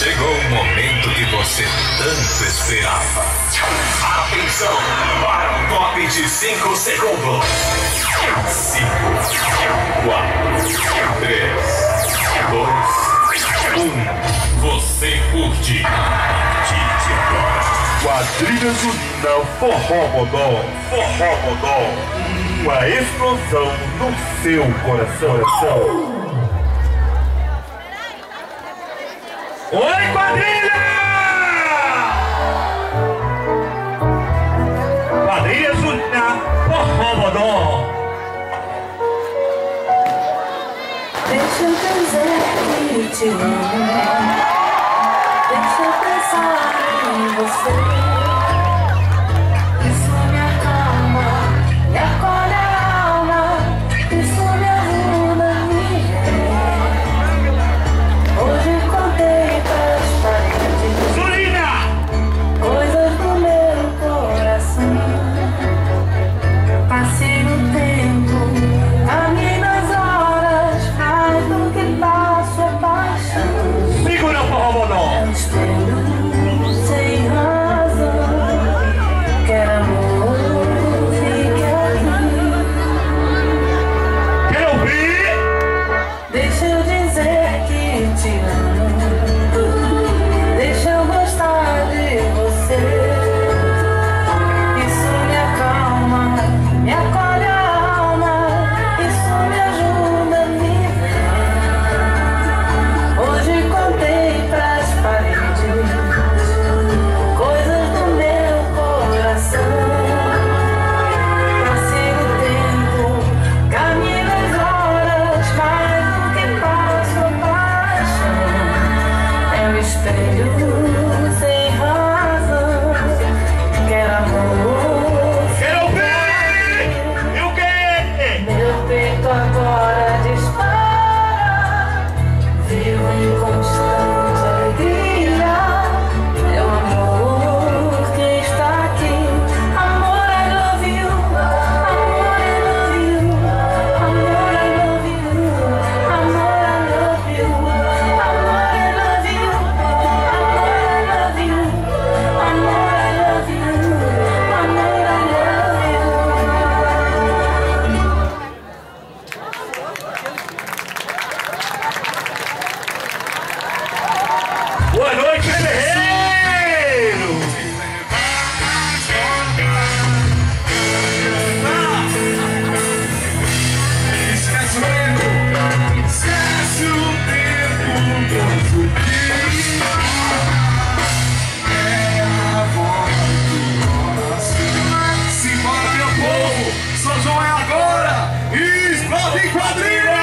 Chegou o momento que você tanto esperava. Atenção para o top de 5 segundos. 5, 4, 3, 2, 1. Você curte a partir de agora. Quadrilha Junina Forró Modó. Forró Modó. Uma explosão no seu coração. Oi, quadrilha! Quadrilha Junina Forró Modó. Deixa eu dizer que te amo. Deixa eu pensar em você. Isso me acalma, me acolhe a alma. Isso me ajuda a viver. Hoje contei pras paredes coisas do meu coração. Passei no tempo, caminhei nas horas, faz do que passo é paixão. Segura o Forró Modó. Eu espero sem razão. Quero amor, fique aqui. Quer ouvir? Deixa eu dizer que te amo. Deixa eu gostar de você. Isso me acalma, me acolhe a alma. Isso me ajuda a viver. Hoje contei pras paredes coisas do meu coração. Passei o tempo, caminhei nas horas, mais do que passo a paixão. É um espelho sem razão. Quero amor. Quer ouvir? E o quê? Meu peito agora dispara. Vivo em constante alegria. Meu amor que está aqui. Amor, I love you. Amor, I love you. Amor, I love you. Amor, I love you. Amor, I love you. Amor, I love you. Amor, I love you. Amor, I love you. Boa noite, guerreiro! Esquece o tempo. Esquece o tempo. Todo dia é a voz do coração. Simbora, meu povo. São João é agora. Explode quadrilha!